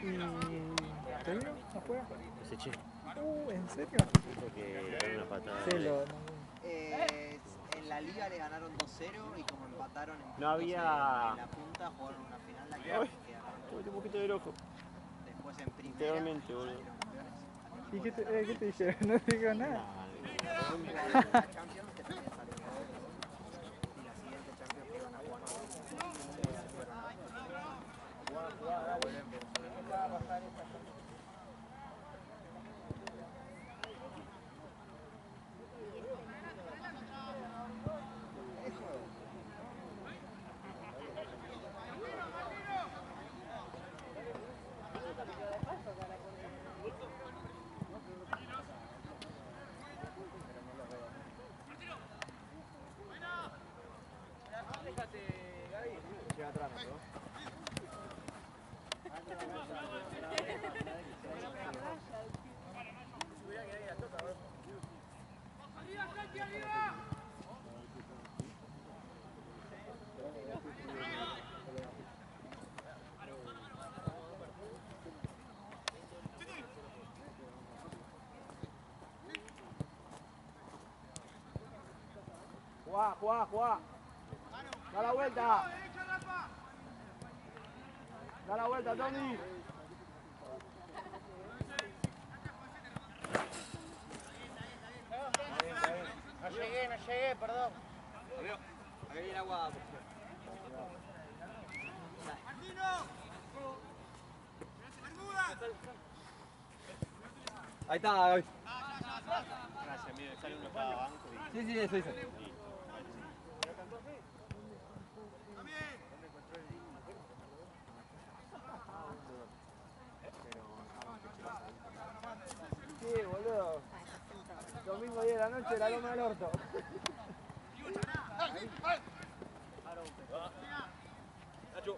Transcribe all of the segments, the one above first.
¿Y te vino? ¿No juega? Ese che. ¿En serio? Dijo que era una patada. Sí, En la liga le ganaron 2-0 y como empataron en No había. en la punta, jugaron una final la que Ay, ganaron. un poquito del ojo. Después en primera Literalmente, boludo. salieron campeones. ¿Y qué te dijeron? No te digo nada. La Champions que también salió y la siguiente Champions que iban a jugar Jugá. Da la vuelta. Da la vuelta, Tommy. No llegué, perdón. Acá viene agua. Ahí está, Gaby. Gracias, amigo. Sale uno cada banco y. Sí, eso hizo. Sí, boludo. Domingo 10 de la noche, la loma del orto. Nacho.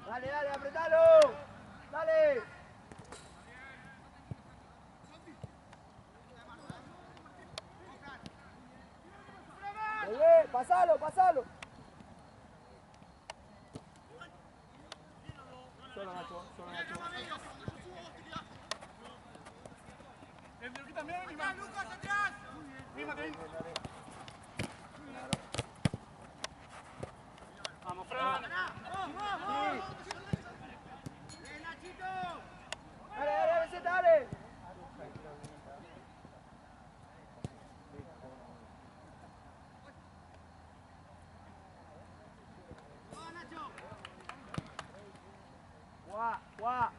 Dale, apretalo. Dale. Pasalo. Solo Nacho. Lucas, atrás. Vamos, Fran. Dale. Guau.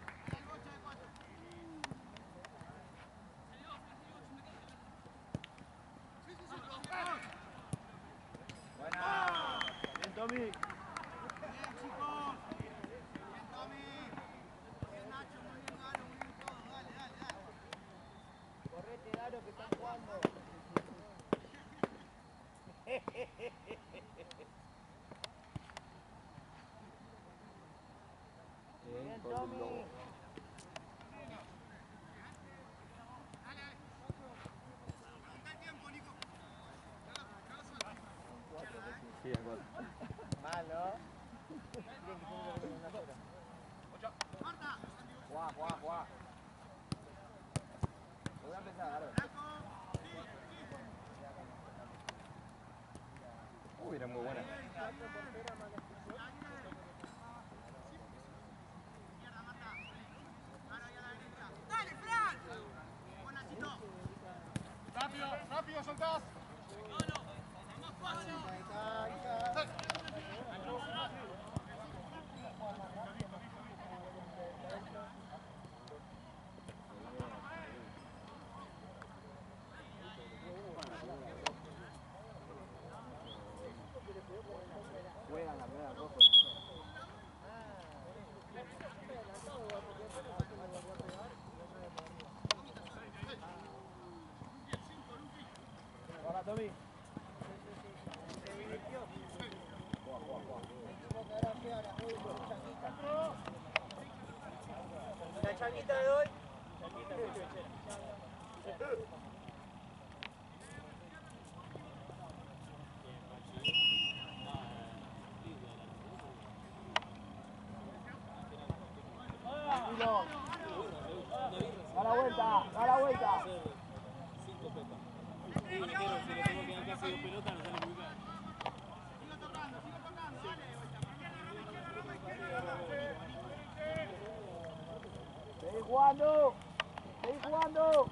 Buena. Bien, Tommy. Bien, chicos. Bien, Tommy. Bien, Nacho. Muy bien, Galo. Muy bien todo. Dale. Correte, Galo, que están jugando. Bien, Tommy. Sí, a 4. Malo. Juá. Voy a empezar, Galo. Uy, era muy buena. Dale, Fran. Buen Nachito. Rápido, soltás. Vamos, fácil. Juegan la primera roja. Hola, Tommy. La changuita de hoy. Carlos. Da la vuelta, da la vuelta. Seguí jugando. Seguí jugando.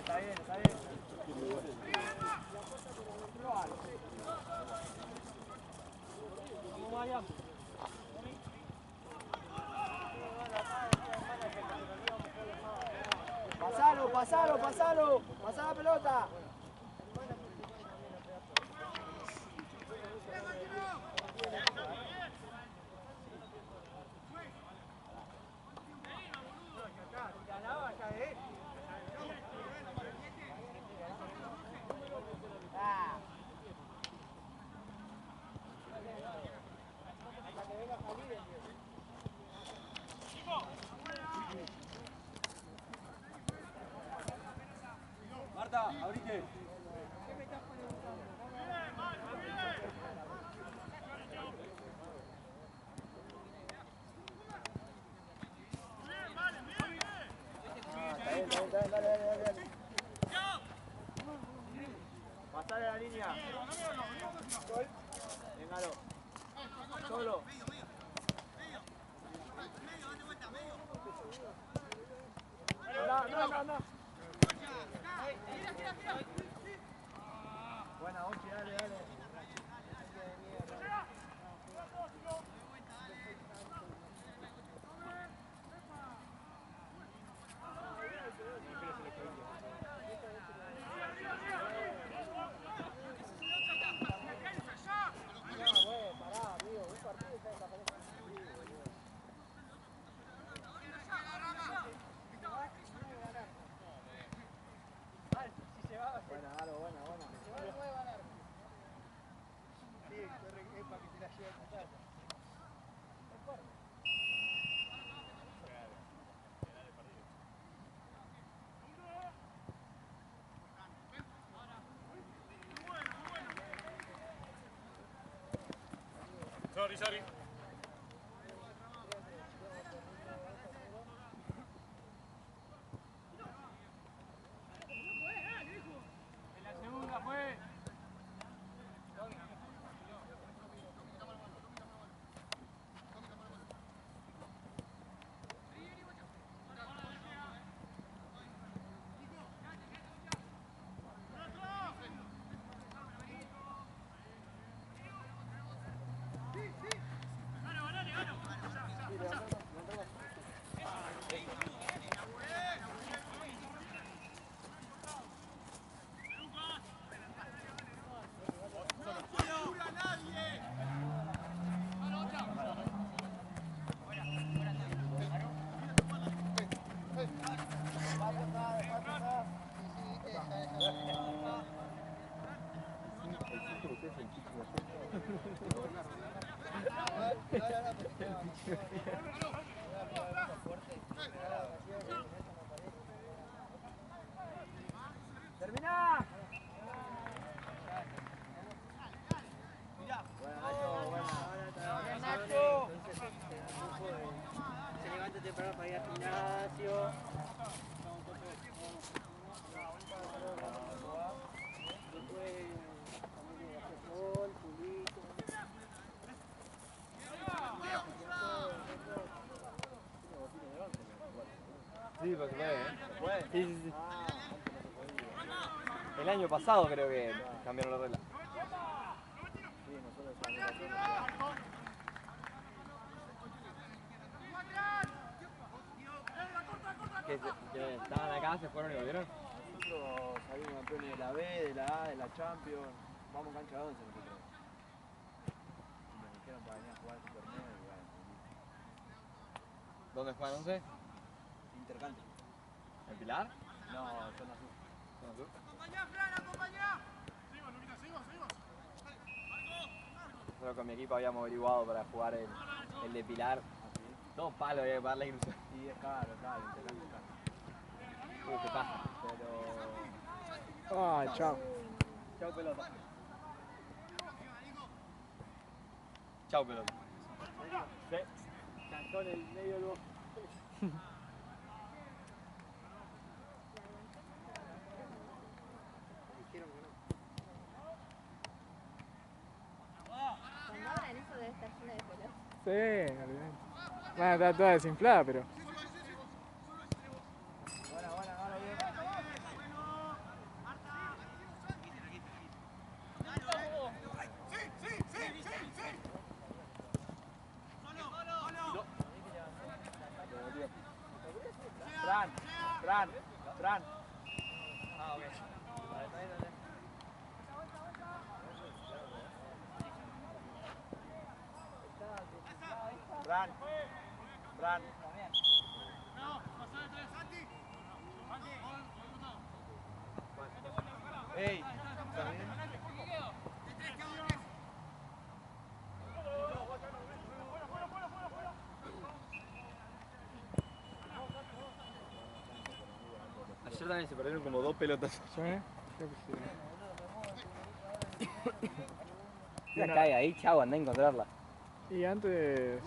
Está bien, está bien. ¿Cómo vaya? Pasalo, pasalo, pasalo. Pasá la pelota. Marta, abrite. Dale. Pasale la línea. Véngalo. Solo. No. Buena, Ochi, dale. Sorry. ¡Termina! Se levanta temprano para ir al gimnasio. Sí, sí, sí. El año pasado creo que cambiaron la regla. Sí, nosotros el año pasado. Que estaban acá, se fueron y volvieron. Nosotros salimos campeones de la B, de la A, de la Champions. Vamos cancha 11 nosotros. Y nos dijeron para venir a jugar este torneo y bueno. ¿Dónde juegan 11? Intercante. ¿En Pilar? No, zona sur. ¿Zona sur? Acompañá, Fran, acompañá. Nosotros con mi equipo habíamos averiguado para jugar el de Pilar. Así. Todo palo, había que pagar la inscripción. Y es caro, Intercante es caro. ¿Qué pasa? Pero. Ay, chao. Chau pelota. Chau pelota. Sí. Cantó en el medio del bosque. Dijeron que no. Cuando abran eso debe estar lleno de pelotas. Sí, olvidate. Bueno, está toda desinflada, pero. Buena, gana bien. Fran. Ah, ok. Fran. Ey, ¿estás bien? Ayer también se perdieron como 2 pelotas. ¿Sí? Qué posible. La cae ahí, chau, andá a encontrarla. Y antes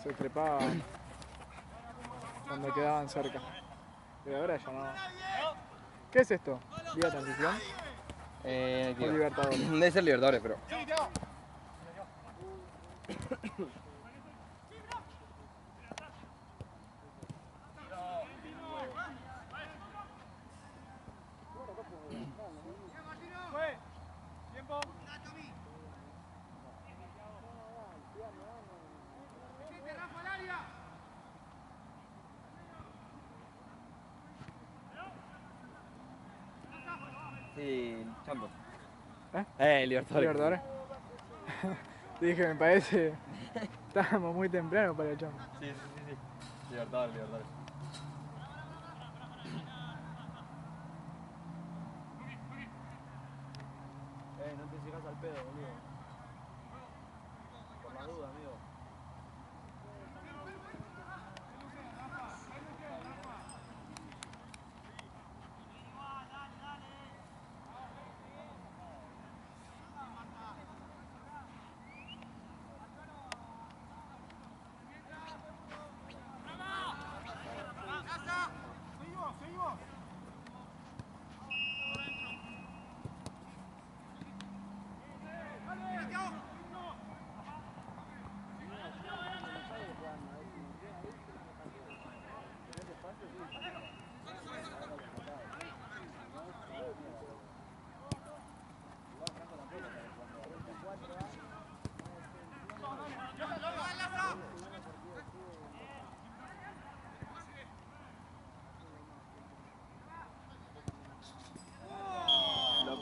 se trepaban cuando quedaban cerca. Pero ahora ya no. ¿Qué es esto? ¿Vía transición? ¿O Libertadores? Debe ser Libertadores, pero. Sí, Champions. Libertadores. ¿Libertadores? Dije, me parece. Estábamos muy temprano para el Champions. Sí. Libertadores. No te sigas al pedo, boludo. Por la duda, amigo.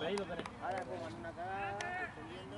Ahí lo tenés. Ahora como en una cagada, defendiendo.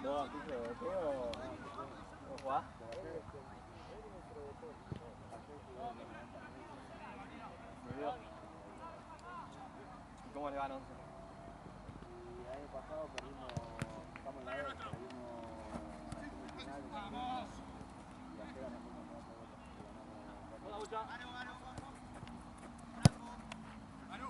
¿Vos, Piso, de todo o jugás? ¿Y cómo le van 11? El año pasado perdimos, estamos en la B, perdimos la semifinal y ayer ganamos una vuelta. Ganó.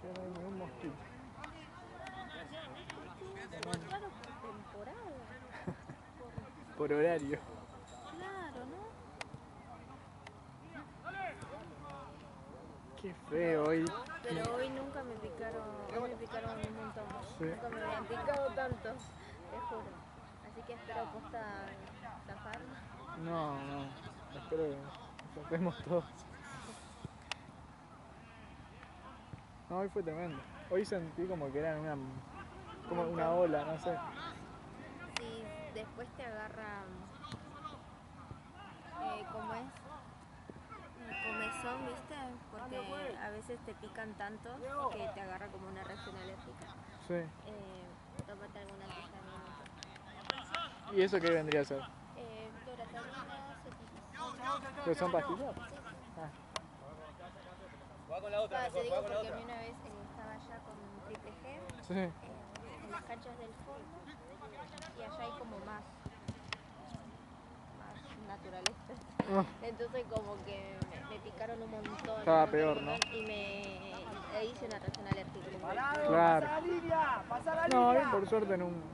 Que no hay ningún mosquito. Claro, por temporada. Por horario. Claro, ¿no? Qué feo hoy. Pero hoy nunca me picaron, hoy me picaron un montón. Sí. Nunca me habían picado tanto, te juro. Así que espero posta zafarme. No, no. Espero que nos zafemos todos. No, hoy fue tremendo. Hoy sentí como que era como una ola, no sé. Si después te agarra, ¿cómo es? Comezón, ¿viste? Porque a veces te pican tanto que te agarra como una reacción alérgica. Sí. Tómate alguna antihistamínica. ¿Y eso qué vendría a ser? Loratadina, cetirizina. ¿Pero son pastillas? Juega con la otra, Te mejor, digo juega con la porque a otra. mí una vez estaba allá con Triple G Sí. en las canchas del fondo y allá hay como más naturaleza. Ah, Entonces como que me picaron un montón. Estaba un peor, ¿no? montón, y me hice una reacción alérgica. claro. ¡Pasa la línea! ¡Pasa la No, a mí línea! por suerte nunca.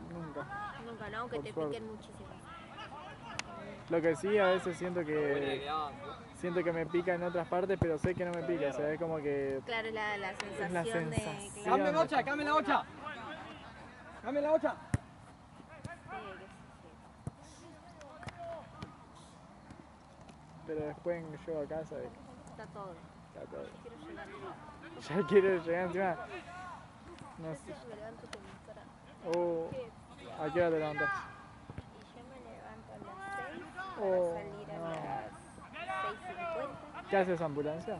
Nunca, no, aunque Por te suerte. piquen muchísimo. Lo que sí, a veces siento que me pica en otras partes, pero sé que no me pica. O sea, es como que Claro, es la es la sensación de... sensación. Claro, ¡Cambia la 8! ¡Cambia la 8! ¡Cambia la 8! Pero después llego a casa y está todo. está todo. Quiero llegar. Ya quiero llegar encima. No sé. Me levanto temprano. ¿A qué hora te levantas? Y yo me levanto a las 6 para Oh, salir a no. las 6:50. ¿Qué haces, ambulancia?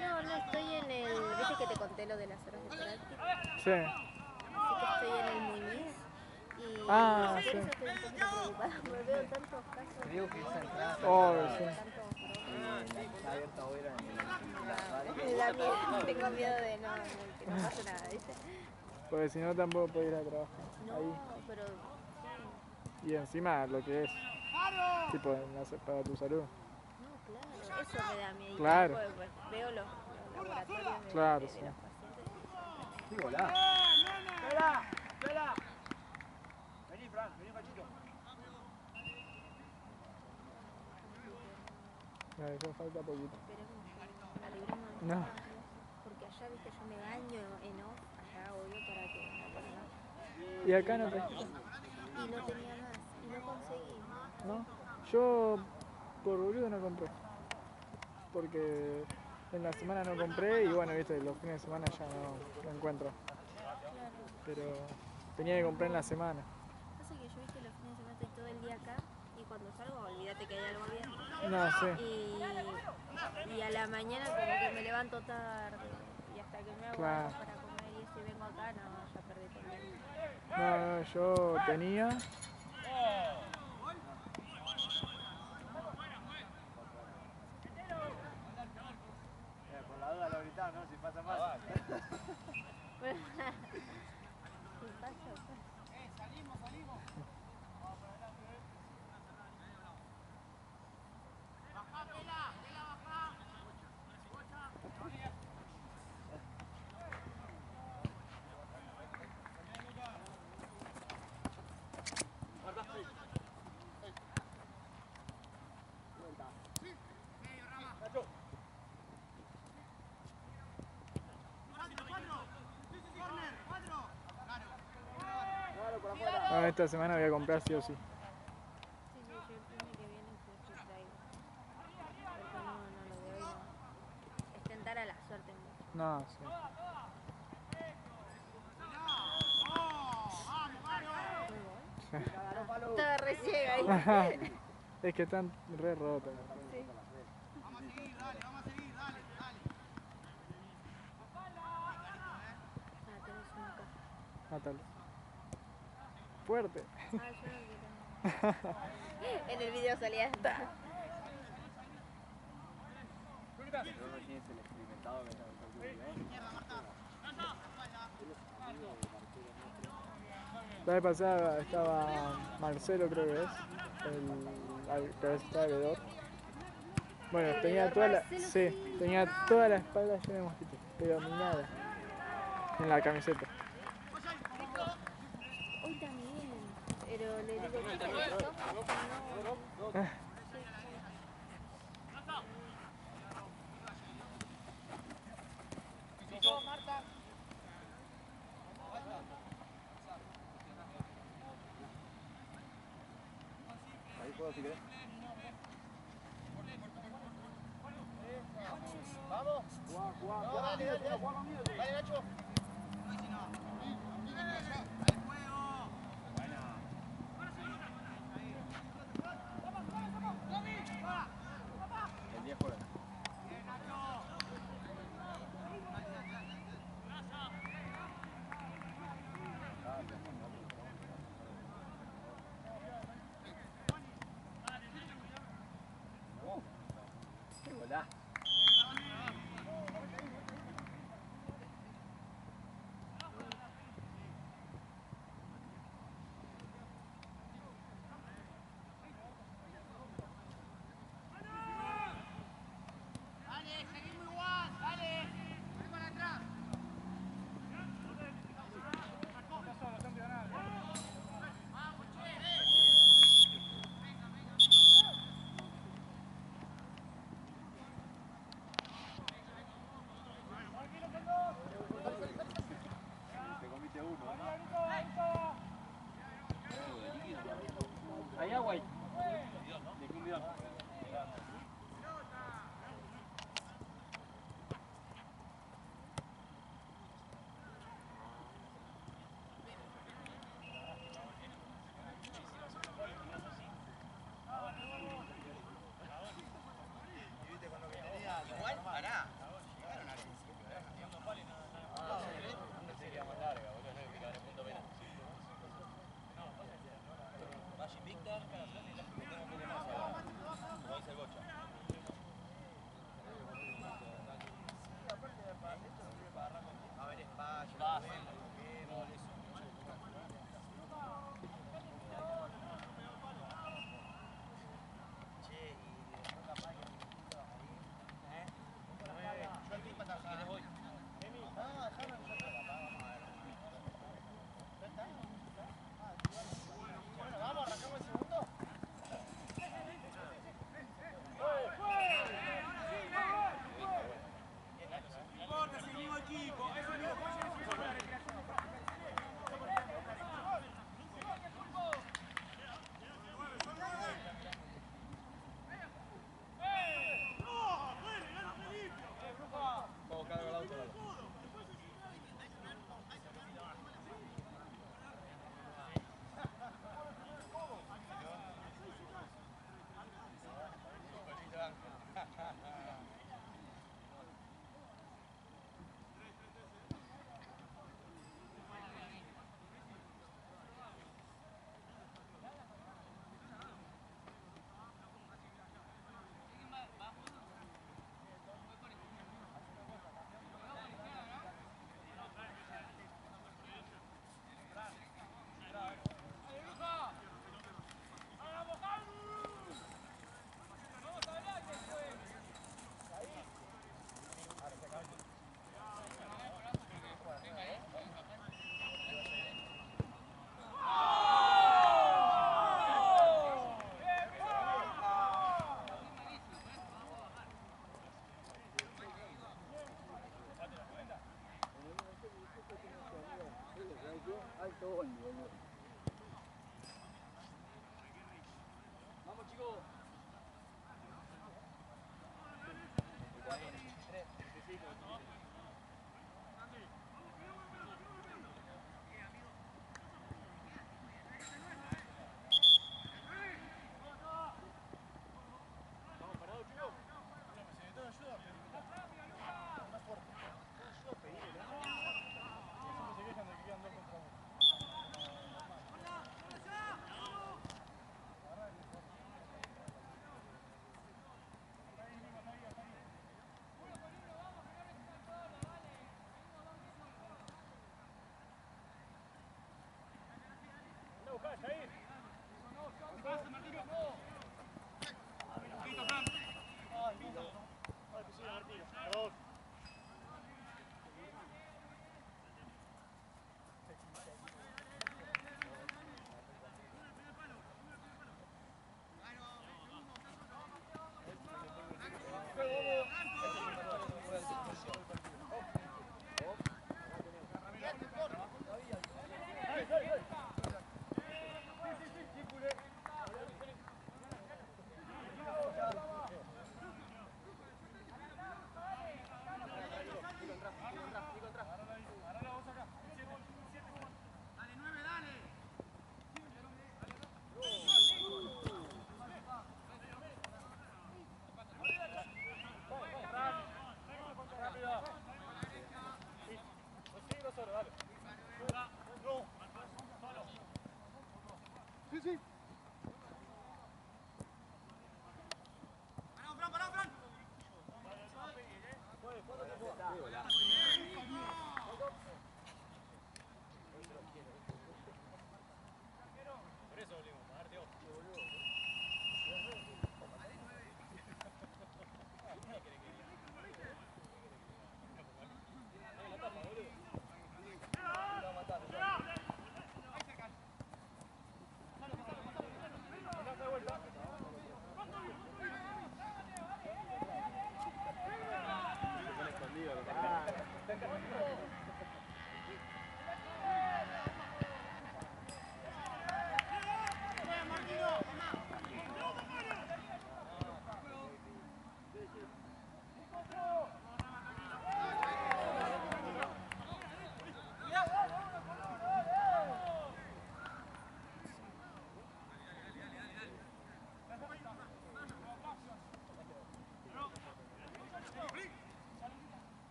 No, no, estoy en el... ¿Viste que te conté lo de las horas de práctica? Sí. Así que estoy en el Muñiz y Ah, por sí. eso estoy un poquito preocupada. Me veo tantos casos. Creo que esa entrada Oh, sí. está abierta ahora en la radio. Me da miedo, tengo miedo de que no pase nada, ¿viste? Porque si no tampoco puedo ir a trabajar. No, Ahí. pero Y encima lo que es, tipo, para tu salud. no, claro, eso me da miedo. Claro. Pues, veo los laboratorios de, Claro, de sí. los pacientes. ¡Qué golazo! ¡Espera! ¡Espera! Vení, Fran, vení, Pachito. Me dejó falta poquito. Esperemos que la libremos de No. nosotros, porque allá, viste, yo me baño en off, allá obvio para que no pase nada. Y acá no trajiste. Y no tenía más, y no conseguí. ¿No? Yo por boludo no compré. Porque en la semana no compré y bueno, viste, los fines de semana ya no encuentro. Claro. Pero tenía que comprar en la semana. Pasa que yo, viste, los fines de semana estoy todo el día acá y cuando salgo, olvídate que hay algo abierto. No, sí. Y a la mañana como que me levanto tarde y hasta que me hago Claro. algo para comer y eso y vengo acá, no, ya perdí todo el día. No, yo tenía. Por la duda lo gritaba, ¿no? Si pasa mal. ¿Qué pasa? No, esta semana voy a comprar sí o sí. Sí, yo el fin que viene sí traigo. Porque no, lo de hoy no. Es tentar a la suerte mucho. No, sí. llega ahí. Es que están re rotas. Sí. Vamos a seguir, dale, vamos a seguir, dale, dale. Ah, tenés uno acá. Mátalo. Fuerte. Ah, yo no quiero. En el video salía esta. Pero no tienes el experimentado que está en el La vez pasada estaba Marcelo, creo que es, que está de veedor. Bueno, ¿El tenía veedor toda la, Marcelo? sí, tenía toda la espalda llena de mosquitos, pero ni nada en la camiseta. Hoy también. Pero le digo, ¿qué te gustó? No. Ahí puedo si querés. El 10 juega. Hola. Dale, seguimos igual, dale. Ven para atrás. Te comiste uno, ¿no? Hay agua ahí. De un bidón. Igual, pará. Vas invicta, metemos un poco más ahora. Como dice el Bocha.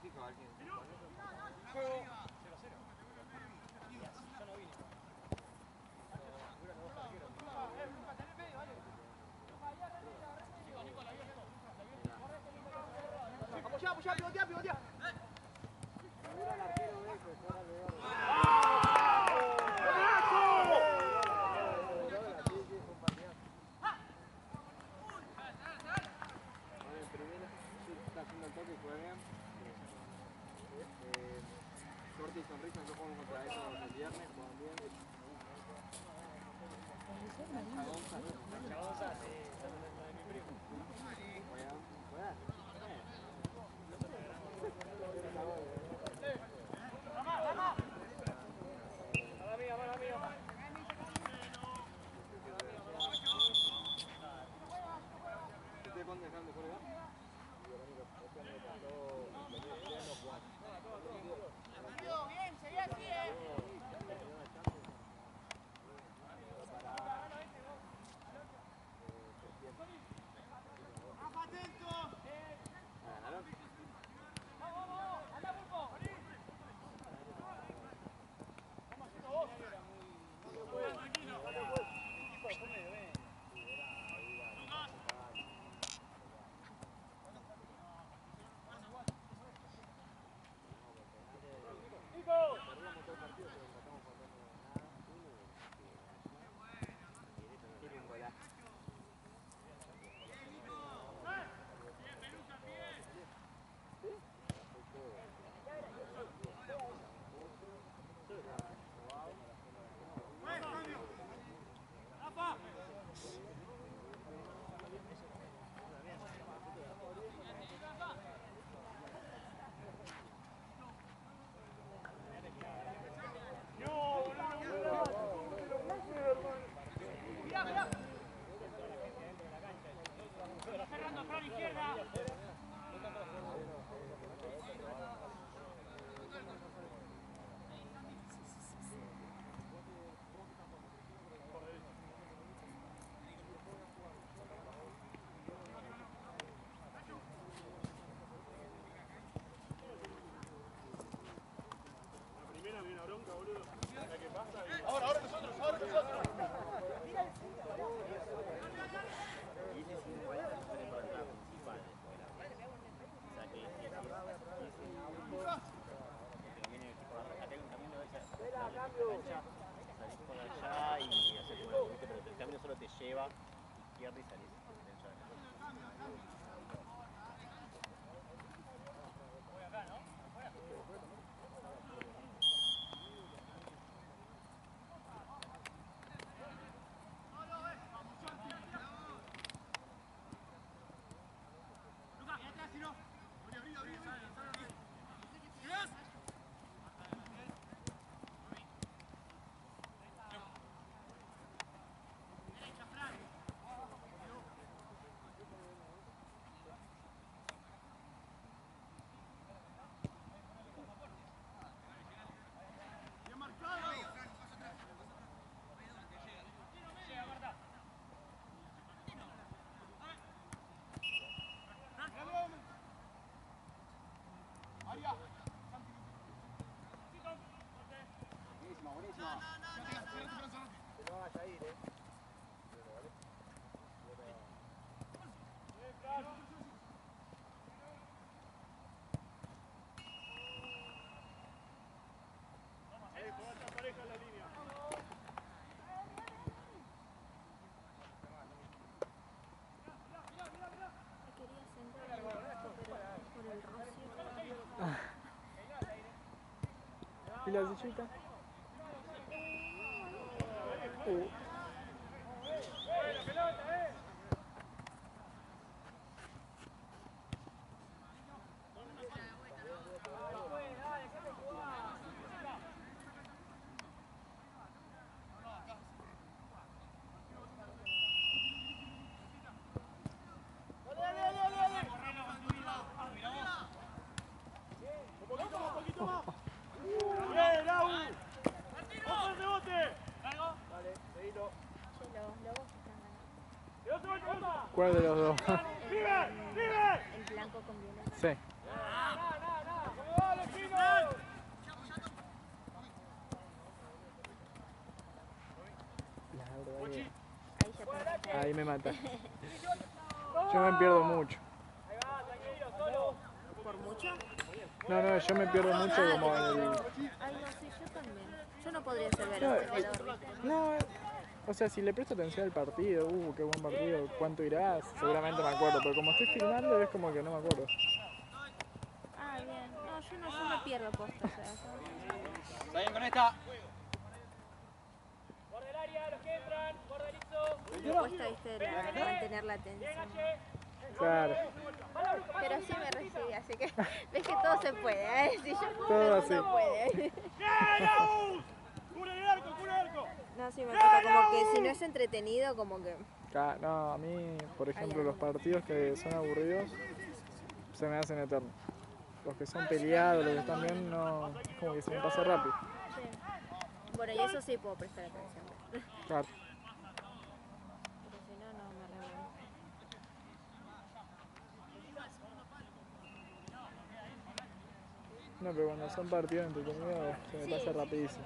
fijo a ver quién se pone. Juego 0-0. Yo no vine. Duran los dos arqueros. Apoyá, pivotea. Mira el arquero de eso, ahora le doy. Corte y sonrisa, nosotros jugamos contra ellos el viernes, juegan bien. Chagonza, sí, son de mi primo. Juegan. Mala mía. ¿Ustedes cuándo dejaron de jugar? Bien, seguí así, Rafa, atento. ¿Ganaron? Salís por allá y haces tu vuelo, ¿viste? Pero el camino solo te lleva izquierda y salís derecha de la cosa. ¿Y la sillita? ¿Cuál de los dos? El blanco con violeta. Sí. ahí me mata. Yo me pierdo mucho. ¿Por mucho? No, yo me pierdo mucho como en el... Ay, no, sí, yo también. Yo no podría ser ver No, el tenedor, ¿viste? No, o sea, si le presto atención al partido, qué buen partido, cuánto irás, seguramente me acuerdo, pero como estoy filmando es como que no me acuerdo. Ah, bien. No, yo me pierdo posta, o sea. Está bien con esta. Me cuesta, viste, mantener la atención. Claro, Pero sí me recibí, así que ves que todo se puede, ¿eh? Si yo puedo, Todo todo el así. mundo puede. ¡Bien, Agus! ¡Cura el arco, cura el arco! No, sí me cuesta, como que si no es entretenido, como que... no, a mí, por ejemplo, los partidos que son aburridos se me hacen eternos. Los que son peleados, los que están bien, no, como que se me pasa rápido. Sí. Bueno, y eso sí puedo prestar atención. Claro. Pero si no, no me revuelvo. No, pero cuando son partidos entretenidos se me pasa rapidísimo.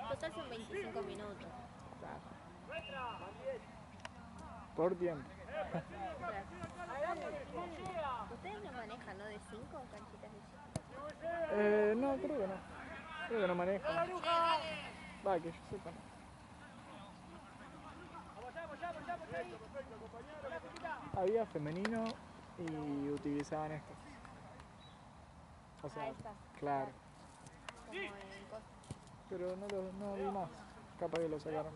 Total son 25 minutos. Claro. Por tiempo. Ustedes no manejan, ¿no? De 5 canchitas de 5. No, creo que no. Creo que no manejo. Va, que yo sepa. Había femenino y utilizaban estas. O sea, estas. claro. Como en cosas. Pero no vi más. Capaz que lo sacaron.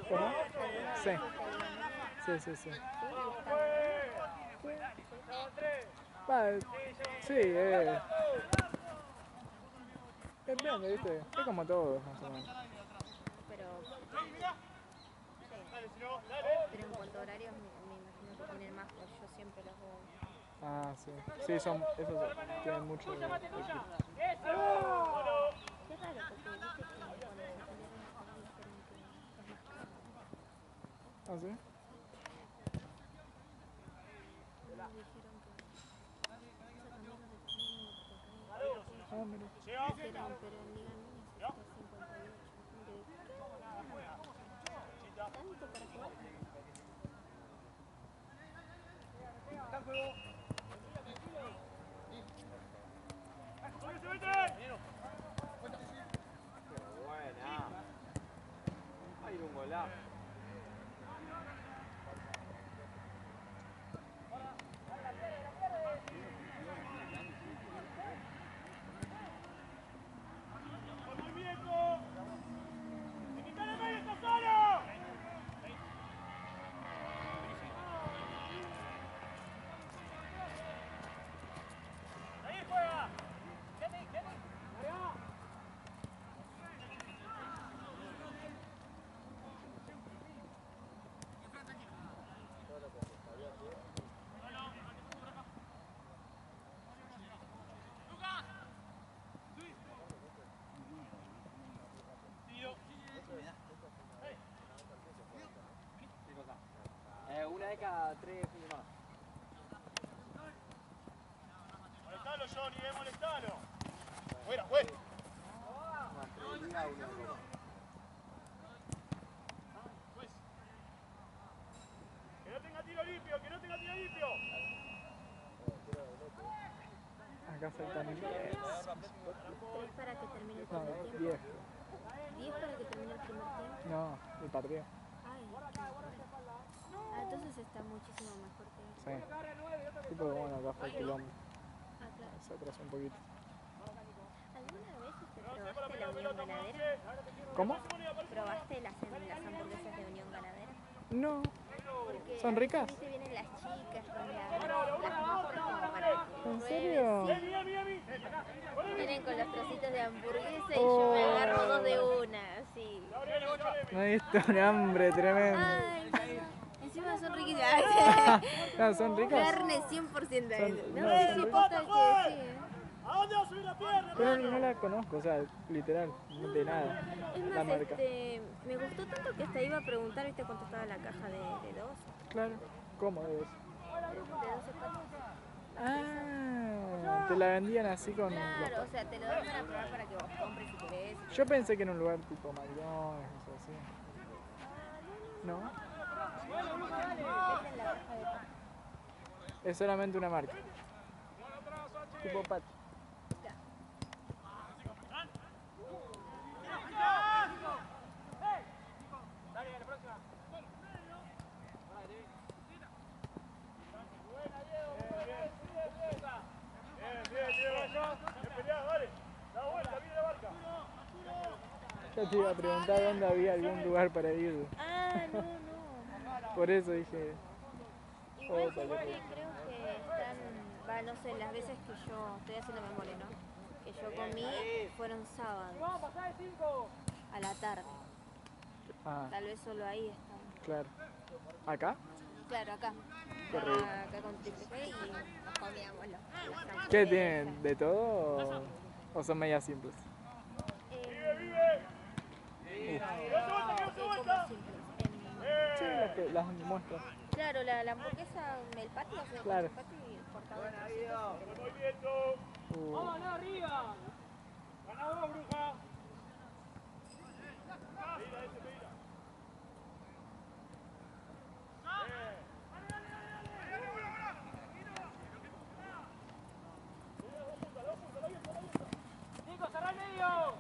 ¿Cómo? Sí. Sí. Va, sí, depende, ¿viste? Es como todo, más o menos. Pero en cuanto a horarios, me imagino que tienen más, porque yo siempre los veo. Ah, sí. Sí, esos tienen mucho de equipo. Qué raro, porque viste que cuando se cambiaron a diferente es más caro. ¿Ah, sí? Me dijeron que se cambiaron de torneo. Ah, mira. Dijeron, pero en Liga Mini está 58. ¿Tanto para jugar? Buena. Hay un golazo. Una de cada 3 fines más. Molestalo, Johnny, molestalo. Fuera, fuera. Entre liga uno de Copa. Que no tenga tiro limpio, que no tenga tiro limpio. Acá faltan 10. 3 para que termine el No, primer tiempo. 10. 10 para que termine el primer tiempo. No, el partido. Ay, entonces está muchísimo mejor que eso. Sí. Sí, porque bueno, acá fue el quilombo. Ah, claro. Se atrasó un poquito. ¿Alguna vez probaste la Unión Ganadera? ¿Cómo? ¿Probaste las hamburguesas de Unión Ganadera? No. Porque ¿Son ricas? viste, vienen las chicas con las mostras como para que ¿En prueben, serio? sí. Vienen con los trocitos de hamburguesa y Oh. yo me agarro 2 de una, así. Me diste un hambre tremendo. Ay, no. Encima son riquísimas. No, ¿son ricas? Carne 100%. Son- No no, sé son si ricas. posta que sí, ¿A dónde va a subir la pierna? Pero no la conozco, o sea, literal, de nada. Es La más, marca. me gustó tanto que hasta iba a preguntar, ¿viste cuánto estaba la caja de 2? Claro. ¿Cómo es? De 12 patas. Ah, te la vendían así con... Claro, o sea, te lo dan para probar para que vos compres si querés. Yo pensé que era un lugar tipo McDonald's, cosas así. ¿No? Venden la caja de papas. Es solamente una marca. Tipo Pat. Ya te iba a preguntar dónde había algún lugar para ir. Ah, no. Por eso dije... Igual Opa, sabés qué que creo que están, no sé, las veces que yo estoy haciendo memoria, ¿no? Que yo comí fueron sábados a la tarde. Ah, Tal vez solo ahí están. claro. ¿Acá? Claro, acá. Qué rico. Acá con Triple G y nos comíamos las ¿Qué hamburguesas. tienen? ¿De todo o son medias simples? Como simples. Sí, las muestras. Claro, la hamburguesa, el patio, o sea, Claro. el patio y cortado en trocitos. Uh, arriba! ¡Ganá vos, bruja! ¡Nico, cerrá el medio!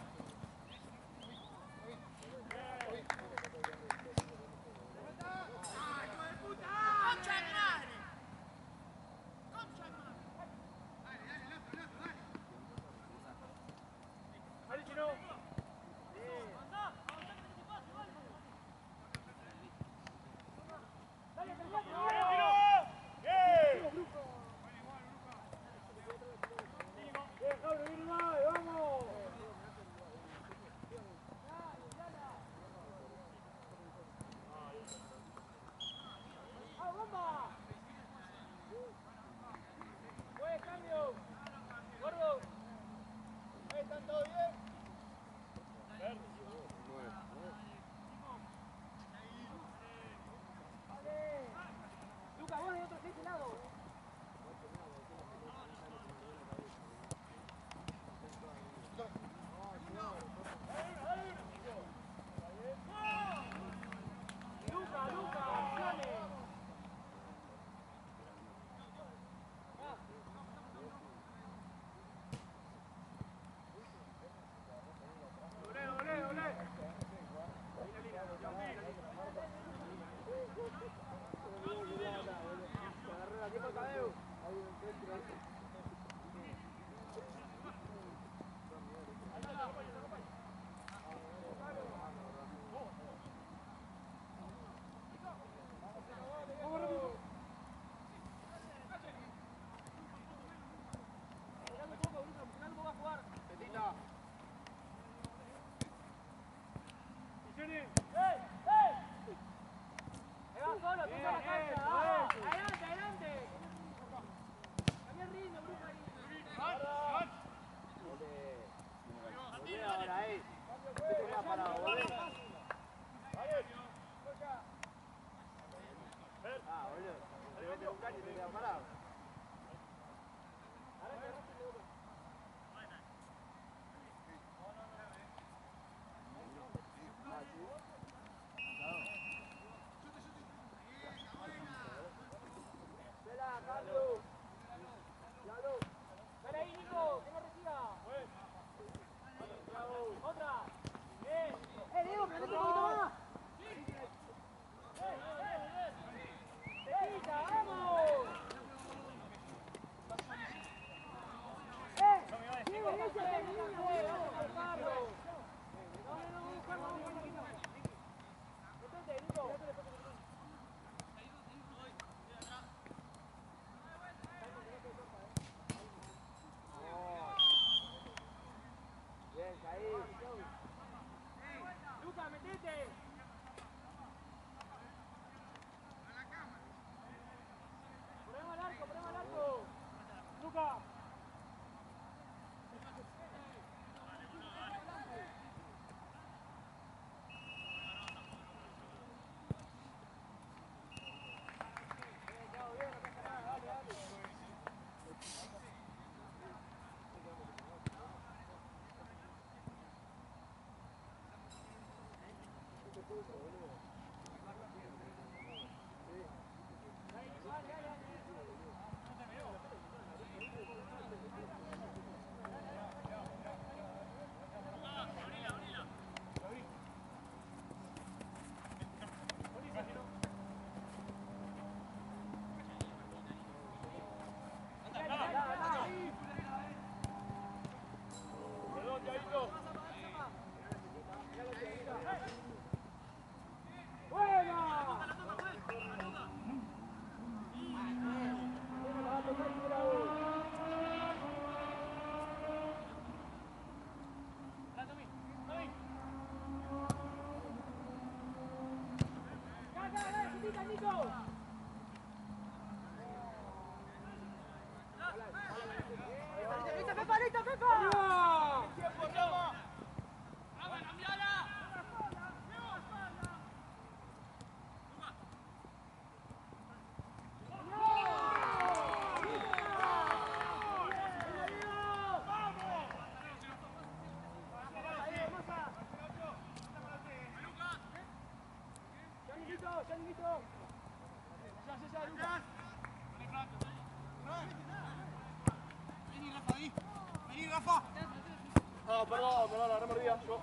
No, perdón, la remordía yo.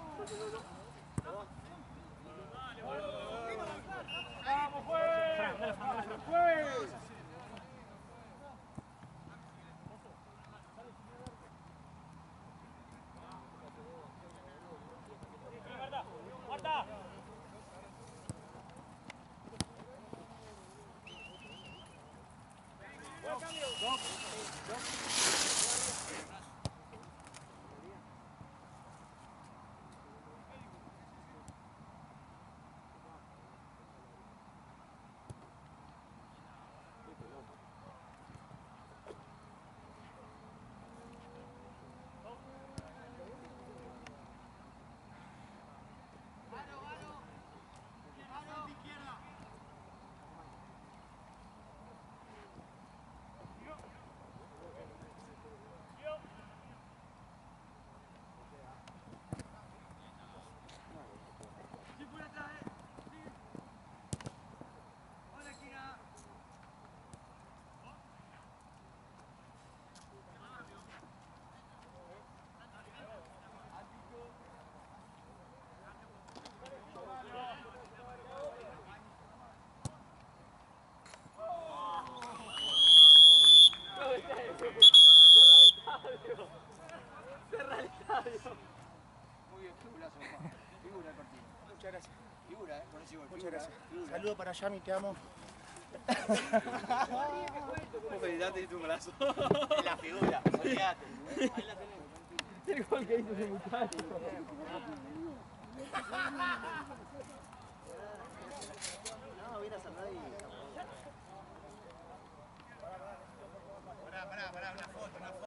¡Vamos, pues! ¡Vamos, pues! Muy bien, figurazo, papá. Figura el partido. Muchas gracias. Figura, con ese gol. Muchas gracias. Saludos para Yami, te amo. Vos felicitaste y tu brazo. Es la figura, olvídate. Ahí la tenemos. El gol que hizo ese muchacho.